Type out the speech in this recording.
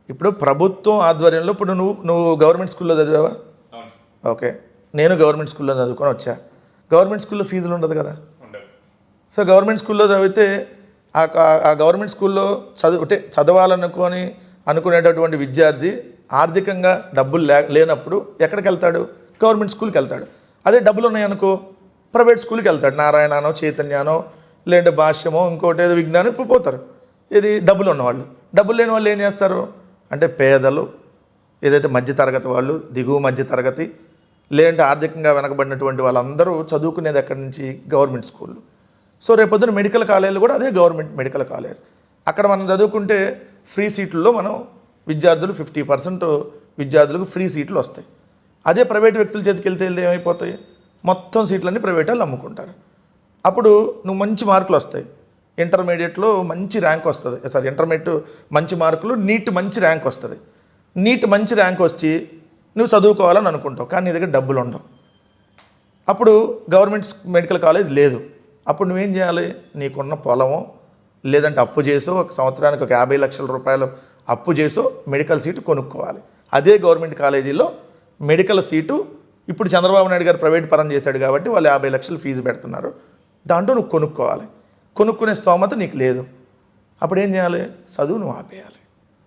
ఇప్పుడు ప్రభుత్వం ఆధ్వర్యంలో ఇప్పుడు నువ్వు గవర్నమెంట్ స్కూల్లో చదివావా? ఓకే, నేను గవర్నమెంట్ స్కూల్లో చదువుకొని వచ్చా. గవర్నమెంట్ స్కూల్లో ఫీజులు ఉండదు కదా. సో గవర్నమెంట్ స్కూల్లో చదివితే ఆ గవర్నమెంట్ స్కూల్లో అనుకునేటటువంటి విద్యార్థి ఆర్థికంగా డబ్బులు లేనప్పుడు ఎక్కడికి వెళ్తాడు? గవర్నమెంట్ స్కూల్కి వెళ్తాడు. అదే డబ్బులు ఉన్నాయనుకో ప్రైవేట్ స్కూల్కి వెళ్తాడు. నారాయణనో చైతన్యానో లేదంటే భాష్యమో ఇంకోటి ఏదో విజ్ఞానం ఇప్పుడు పోతారు. ఇది డబ్బులు ఉన్నవాళ్ళు. డబ్బులు లేని వాళ్ళు ఏం చేస్తారు అంటే పేదలు, ఏదైతే మధ్యతరగతి వాళ్ళు, దిగువ మధ్యతరగతి, లేదంటే ఆర్థికంగా వెనకబడినటువంటి వాళ్ళందరూ చదువుకునేది ఎక్కడి నుంచి? గవర్నమెంట్ స్కూళ్ళు. సో రేపొద్దున మెడికల్ కాలేజీలు కూడా అదే గవర్నమెంట్ మెడికల్ కాలేజ్. అక్కడ మనం చదువుకుంటే ఫ్రీ సీట్లలో మనం విద్యార్థులు 50% విద్యార్థులకు ఫ్రీ సీట్లు వస్తాయి. అదే ప్రైవేట్ వ్యక్తుల చేతికి వెళ్తే ఏమైపోతాయి? మొత్తం సీట్లన్నీ ప్రైవేట్ వాళ్ళు అమ్ముకుంటారు. అప్పుడు నువ్వు మంచి మార్కులు వస్తాయి, ఇంటర్మీడియట్లో మంచి ర్యాంక్ వస్తుంది, ఇంటర్మీడియట్ మంచి మార్కులు, నీట్ మంచి ర్యాంక్ వస్తుంది. నీట్ మంచి ర్యాంక్ వచ్చి నువ్వు చదువుకోవాలని అనుకుంటావు, కానీ నీ దగ్గర డబ్బులు ఉండవు. అప్పుడు గవర్నమెంట్ మెడికల్ కాలేజ్ లేదు. అప్పుడు నువ్వేం చేయాలి? నీకున్న పొలమో లేదంటే అప్పు చేసో ఒక సంవత్సరానికి ఒక 50 లక్షల రూపాయలు అప్పు చేసో మెడికల్ సీటు కొనుక్కోవాలి. అదే గవర్నమెంట్ కాలేజీలో మెడికల్ సీటు ఇప్పుడు చంద్రబాబు నాయుడు గారు ప్రైవేట్ పరం చేశాడు కాబట్టి వాళ్ళు 50 లక్షలు ఫీజు పెడుతున్నారు. దాంట్లో నువ్వు కొనుక్కోవాలి. కొనుక్కునే స్తోమత నీకు లేదు. అప్పుడు ఏం చేయాలి? చదువు నువ్వు ఆపేయాలి.